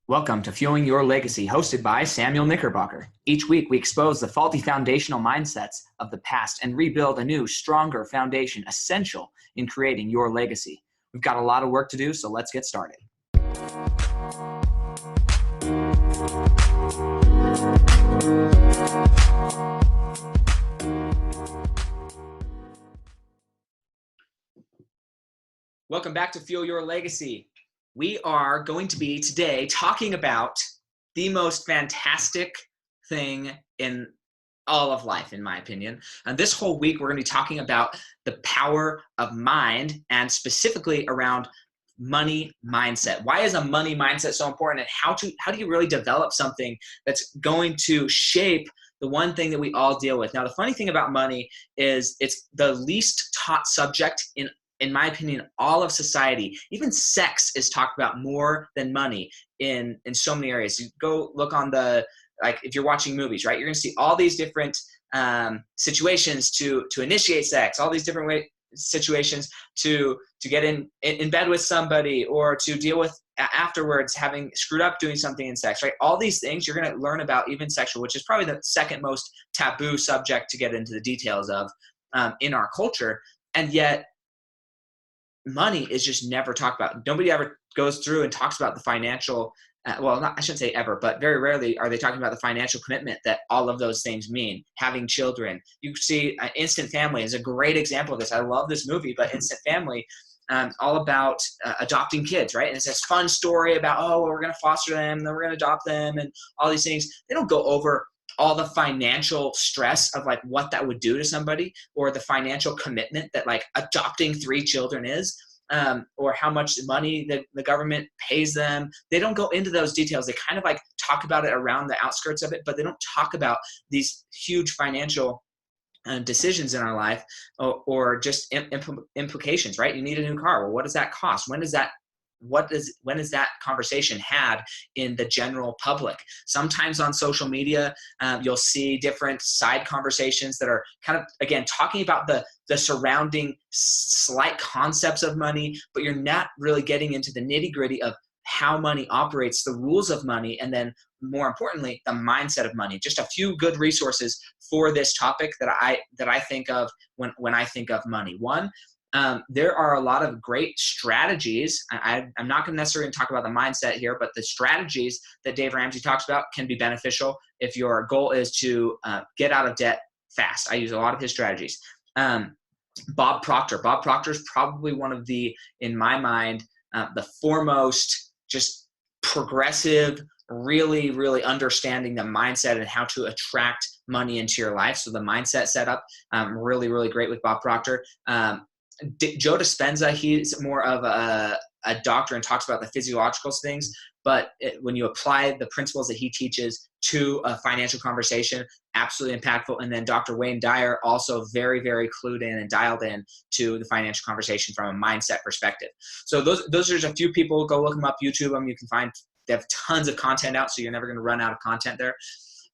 Welcome to Fueling Your Legacy, hosted by Samuel Knickerbocker. Each week, we expose the faulty foundational mindsets of the past and rebuild a new, stronger foundation essential in creating your legacy. We've got a lot of work to do, so let's get started. Welcome back to Fuel Your Legacy. We are going to be today talking about the most fantastic thing in all of life, in my opinion. And this whole week, we're going to be talking about the power of mind and specifically around money mindset. Why is a money mindset so important, and how do you really develop something that's going to shape the one thing that we all deal with? Now, the funny thing about money is it's the least taught subject in my opinion, all of society. Even sex is talked about more than money in so many areas. You go look on if you're watching movies, right? You're going to see all these different situations to initiate sex, all these different situations to get in bed with somebody or to deal with afterwards having screwed up doing something in sex, right? All these things you're going to learn about, even sexual, which is probably the second most taboo subject to get into the details of in our culture. And yet, money is just never talked about. Nobody ever goes through and talks about the financial, I shouldn't say ever, but very rarely are they talking about the financial commitment that all of those things mean. Having children. You see Instant Family is a great example of this. I love this movie, but Instant Family, all about adopting kids, right? And it's this fun story about, we're going to foster them, then we're going to adopt them, and all these things. They don't go over all the financial stress of like what that would do to somebody, or the financial commitment that like adopting 3 children is, or how much money the government pays them. They don't go into those details. They kind of like talk about it around the outskirts of it, but they don't talk about these huge financial decisions in our life, or just implications, right? You need a new car. Well, what does that cost? When is that conversation had in the general public? Sometimes on social media, you'll see different side conversations that are kind of, again, talking about the surrounding slight concepts of money, but you're not really getting into the nitty-gritty of how money operates, the rules of money, and then more importantly, the mindset of money. Just a few good resources for this topic that I think of when I think of money. One, there are a lot of great strategies. I'm not going to necessarily talk about the mindset here, but the strategies that Dave Ramsey talks about can be beneficial if your goal is to get out of debt fast. I use a lot of his strategies. Bob Proctor. Bob Proctor is probably one of in my mind, the foremost just progressive, really, really understanding the mindset and how to attract money into your life. So the mindset setup, really, really great with Bob Proctor. Joe Dispenza, he's more of a doctor and talks about the physiological things, but when you apply the principles that he teaches to a financial conversation, absolutely impactful. And then Dr. Wayne Dyer, also very, very clued in and dialed in to the financial conversation from a mindset perspective. So those are just a few people. Go look them up, YouTube them. You can find, they have tons of content out, so you're never going to run out of content there.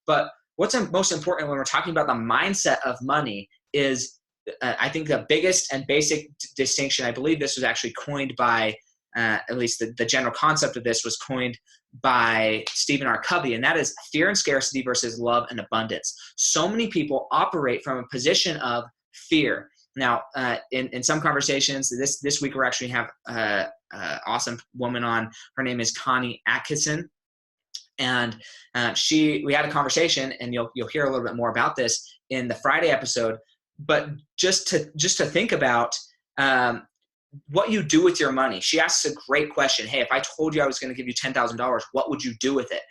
But what's most important when we're talking about the mindset of money is, I think the biggest and basic distinction, I believe this was actually coined by, at least the general concept of this was coined by Stephen R. Covey, and that is fear and scarcity versus love and abundance. So many people operate from a position of fear. Now, in some conversations, this week we're actually have an awesome woman on. Her name is Connie Atkisson. And we had a conversation, and you'll hear a little bit more about this in the Friday episode. But just to think about what you do with your money. She asks a great question. Hey, if I told you I was going to give you $10,000, what would you do with it?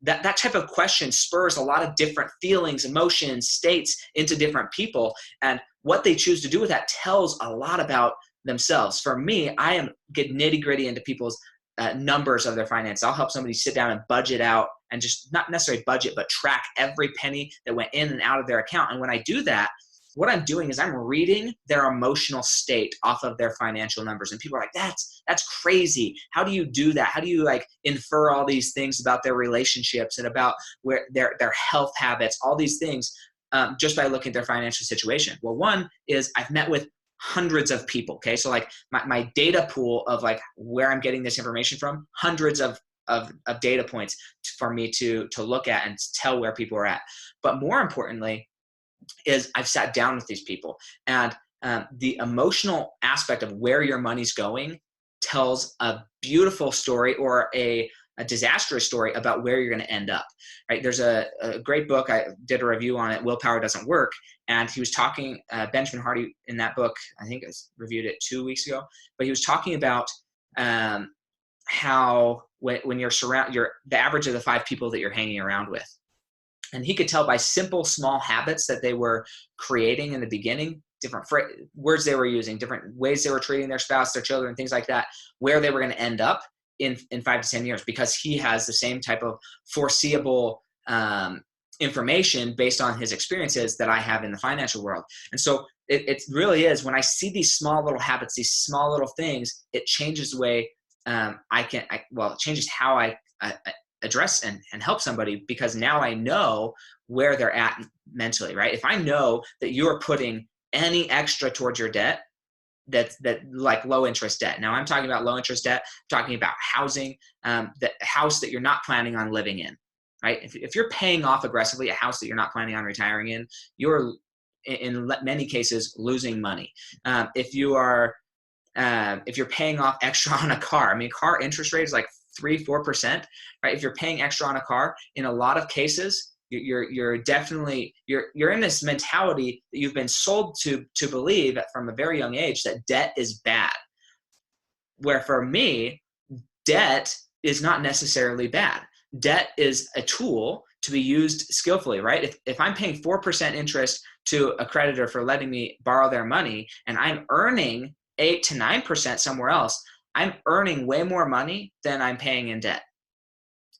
That type of question spurs a lot of different feelings, emotions, states into different people. And what they choose to do with that tells a lot about themselves. For me, I get nitty gritty into people's numbers of their finance. I'll help somebody sit down and budget out, and just not necessarily budget, but track every penny that went in and out of their account. And when I do that, what I'm doing is I'm reading their emotional state off of their financial numbers. And people are like, that's crazy. How do you do that? How do you infer all these things about their relationships and about where their health habits, all these things, just by looking at their financial situation? Well, one is I've met with hundreds of people. Okay. So my data pool of where I'm getting this information from, hundreds of of data points for me to look at and tell where people are at. But more importantly is I've sat down with these people, and the emotional aspect of where your money's going tells a beautiful story or a disastrous story about where you're going to end up, right? There's a great book. I did a review on it, Willpower Doesn't Work. And he was talking, Benjamin Hardy in that book, I think I reviewed it 2 weeks ago, but he was talking about how when you're the average of the 5 people that you're hanging around with. And he could tell by simple, small habits that they were creating in the beginning, different words they were using, different ways they were treating their spouse, their children, things like that, where they were going to end up in 5 to 10 years, because he has the same type of foreseeable information based on his experiences that I have in the financial world. And so it really is, when I see these small little habits, these small little things, it changes the way it changes how I address and help somebody, because now I know where they're at mentally, right? If I know that you're putting any extra towards your debt, that like low interest debt. Now I'm talking about low interest debt, I'm talking about housing, the house that you're not planning on living in, right? If you're paying off aggressively a house that you're not planning on retiring in, you're in many cases losing money. If you're paying off extra on a car, I mean, car interest rate is like 3-4%, right? If you're paying extra on a car, in a lot of cases, you're definitely in this mentality that you've been sold to believe from a very young age that debt is bad. Where for me, debt is not necessarily bad. Debt is a tool to be used skillfully, right? If I'm paying 4% interest to a creditor for letting me borrow their money, and I'm earning 8 to 9% somewhere else, I'm earning way more money than I'm paying in debt,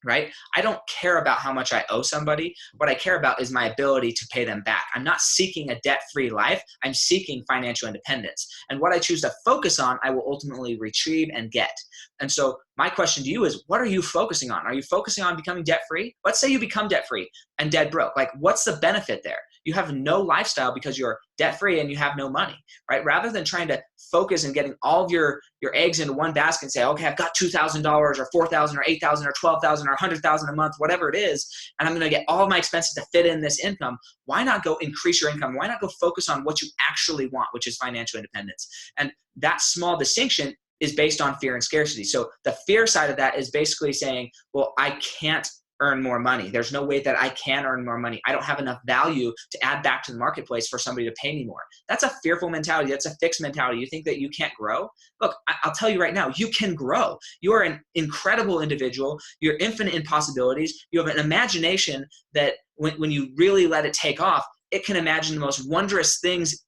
right? I don't care about how much I owe somebody. What I care about is my ability to pay them back. I'm not seeking a debt-free life. I'm seeking financial independence. And what I choose to focus on, I will ultimately retrieve and get. And so my question to you is, what are you focusing on? Are you focusing on becoming debt-free? Let's say you become debt-free and dead broke. Like, what's the benefit there? You have no lifestyle because you're debt-free and you have no money, right? Rather than trying to focus and getting all of your eggs into one basket and say, okay, I've got $2,000 or $4,000 or $8,000 or $12,000 or $100,000 a month, whatever it is, and I'm going to get all of my expenses to fit in this income. Why not go increase your income? Why not go focus on what you actually want, which is financial independence? And that small distinction is based on fear and scarcity. So the fear side of that is basically saying, well, I can't earn more money. There's no way that I can earn more money. I don't have enough value to add back to the marketplace for somebody to pay me more. That's a fearful mentality. That's a fixed mentality. You think that you can't grow? Look, I'll tell you right now, you can grow. You are an incredible individual. You're infinite in possibilities. You have an imagination that when you really let it take off, it can imagine the most wondrous things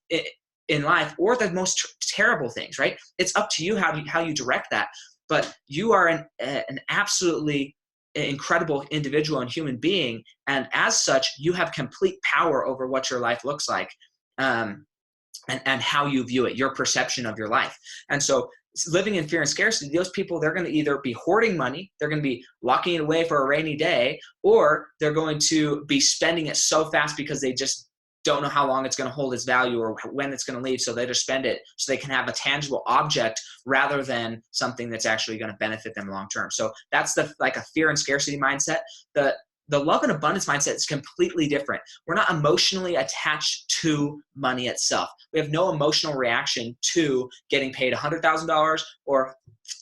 in life or the most terrible things, right? It's up to you how you direct that. But you are an absolutely incredible individual and human being, and as such you have complete power over what your life looks like, and how you view it, your perception of your life. And so living in fear and scarcity, those people, they're going to either be hoarding money, they're going to be locking it away for a rainy day, or they're going to be spending it so fast because they just don't know how long it's going to hold its value or when it's going to leave. So they just spend it so they can have a tangible object rather than something that's actually going to benefit them long-term. So that's like a fear and scarcity mindset. The love and abundance mindset is completely different. We're not emotionally attached to money itself. We have no emotional reaction to getting paid $100,000 or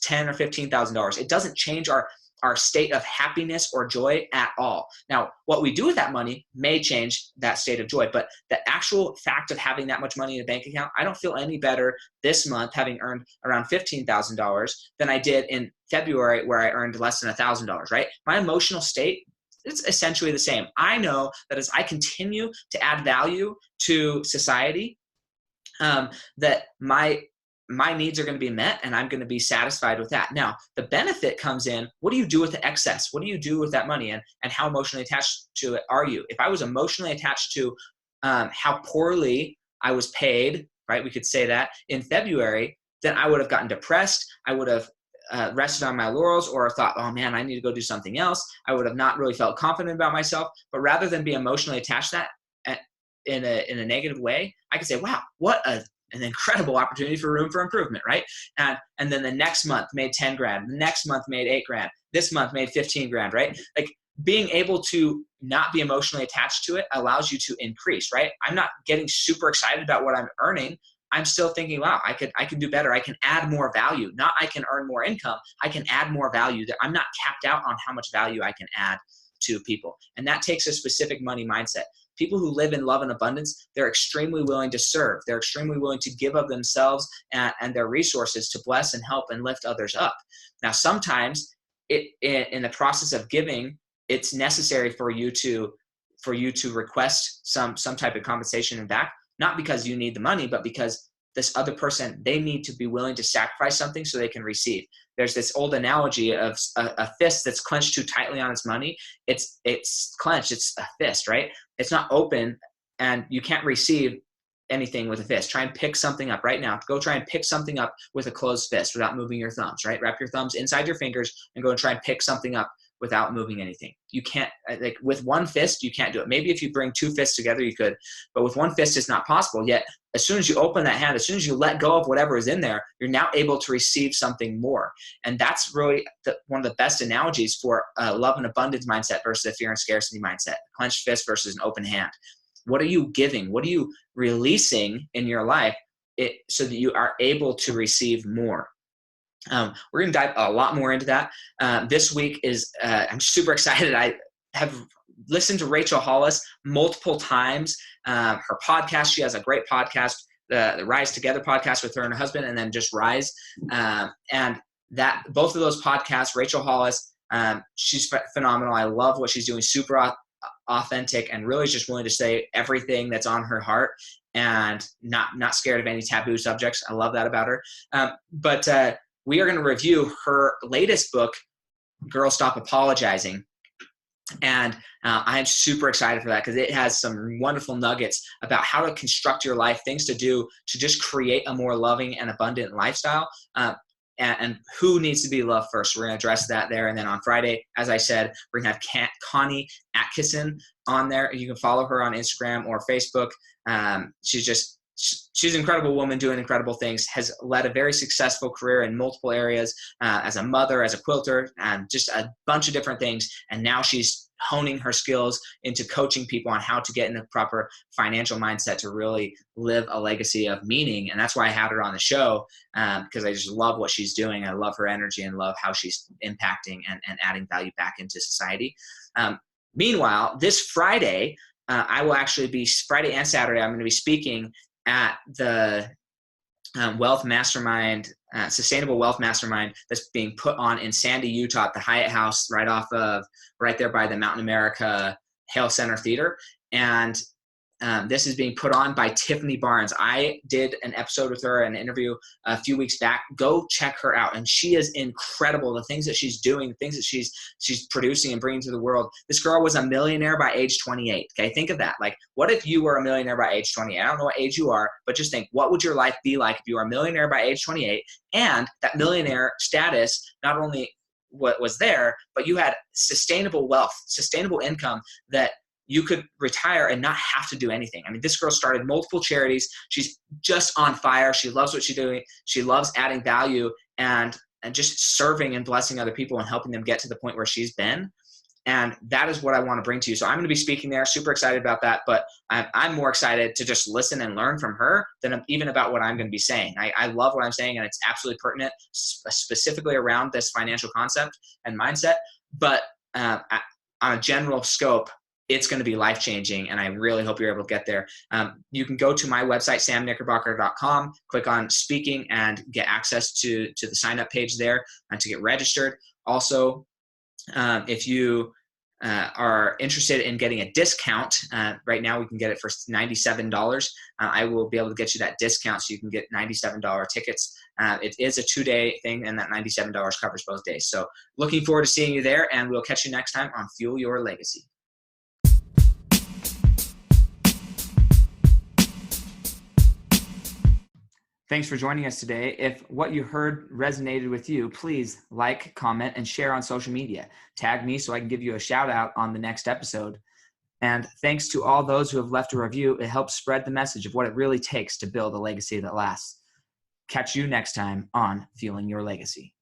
$10,000 or $15,000. It doesn't change our state of happiness or joy at all. Now, what we do with that money may change that state of joy, but the actual fact of having that much money in a bank account, I don't feel any better this month having earned around $15,000 than I did in February where I earned less than $1,000, right? My emotional state, it's essentially the same. I know that as I continue to add value to society, that my needs are going to be met and I'm going to be satisfied with that. Now, the benefit comes in, what do you do with the excess? What do you do with that money, and how emotionally attached to it are you? If I was emotionally attached to how poorly I was paid, right, we could say that, in February, then I would have gotten depressed. I would have rested on my laurels or thought, oh man, I need to go do something else. I would have not really felt confident about myself. But rather than be emotionally attached to that in a negative way, I could say, wow, what a an incredible opportunity for room for improvement, right? And then the next month made 10 grand. The next month made 8 grand. This month made 15 grand, right? Like being able to not be emotionally attached to it allows you to increase, right? I'm not getting super excited about what I'm earning. I'm still thinking, wow, I can do better. I can add more value. Not I can earn more income. I can add more value. That I'm not capped out on how much value I can add to people. And that takes a specific money mindset. People who live in love and abundance, they're extremely willing to serve. They're extremely willing to give of themselves and their resources to bless and help and lift others up. Now, sometimes in the process of giving, it's necessary for you to request some type of compensation back. Not because you need the money, but because this other person, they need to be willing to sacrifice something so they can receive. There's this old analogy of a fist that's clenched too tightly on its money. It's clenched, it's a fist, right? It's not open, and you can't receive anything with a fist. Try and pick something up right now. Go try and pick something up with a closed fist without moving your thumbs, right? Wrap your thumbs inside your fingers and go and try and pick something up without moving anything. You can't, like with one fist, you can't do it. Maybe if you bring two fists together, you could, but with one fist, it's not possible. Yet, as soon as you open that hand, as soon as you let go of whatever is in there, you're now able to receive something more. And that's really one of the best analogies for a love and abundance mindset versus a fear and scarcity mindset. A clenched fist versus an open hand. What are you giving? What are you releasing in your life so that you are able to receive more? We're going to dive a lot more into that. This week I'm super excited. I have listened to Rachel Hollis multiple times. Her podcast, she has a great podcast, the Rise Together podcast with her and her husband, and then just Rise. And that both of those podcasts, Rachel Hollis, she's phenomenal. I love what she's doing, super authentic, and really just willing to say everything that's on her heart and not scared of any taboo subjects. I love that about her. But we are going to review her latest book, Girl Stop Apologizing. And I'm super excited for that because it has some wonderful nuggets about how to construct your life, things to do to just create a more loving and abundant lifestyle. And who needs to be loved first. We're going to address that there. And then on Friday, as I said, we're going to have Connie Atkisson on there. You can follow her on Instagram or Facebook. She's an incredible woman doing incredible things, has led a very successful career in multiple areas as a mother, as a quilter, and just a bunch of different things. And now she's honing her skills into coaching people on how to get in the proper financial mindset to really live a legacy of meaning. And that's why I had her on the show, because I just love what she's doing. I love her energy and love how she's impacting and adding value back into society. Meanwhile, this Friday, I will actually be, Friday and Saturday, I'm going to be speaking at the Wealth Mastermind, Sustainable Wealth Mastermind that's being put on in Sandy, Utah at the Hyatt House right there by the Mountain America Hale Center Theater. And this is being put on by Tiffany Barnes. I did an episode with her, an interview a few weeks back. Go check her out. And she is incredible. The things that she's doing, the things that she's producing and bringing to the world. This girl was a millionaire by age 28. Okay, think of that. Like, what if you were a millionaire by age 28? I don't know what age you are, but just think, what would your life be like if you were a millionaire by age 28? And that millionaire status not only what was there, but you had sustainable wealth, sustainable income that you could retire and not have to do anything. I mean, this girl started multiple charities. She's just on fire. She loves what she's doing. She loves adding value and just serving and blessing other people and helping them get to the point where she's been. And that is what I want to bring to you. So I'm going to be speaking there. Super excited about that. But I'm more excited to just listen and learn from her than even about what I'm going to be saying. I love what I'm saying, and it's absolutely pertinent, specifically around this financial concept and mindset. But on a general scope, it's going to be life-changing, and I really hope you're able to get there. You can go to my website, samknickerbocker.com, click on speaking, and get access to the sign-up page there and to get registered. Also, if you are interested in getting a discount, right now we can get it for $97. I will be able to get you that discount so you can get $97 tickets. It is a 2-day thing, and that $97 covers both days. So looking forward to seeing you there, and we'll catch you next time on Fuel Your Legacy. Thanks for joining us today. If what you heard resonated with you, please like, comment, and share on social media. Tag me so I can give you a shout out on the next episode. And thanks to all those who have left a review. It helps spread the message of what it really takes to build a legacy that lasts. Catch you next time on Fueling Your Legacy.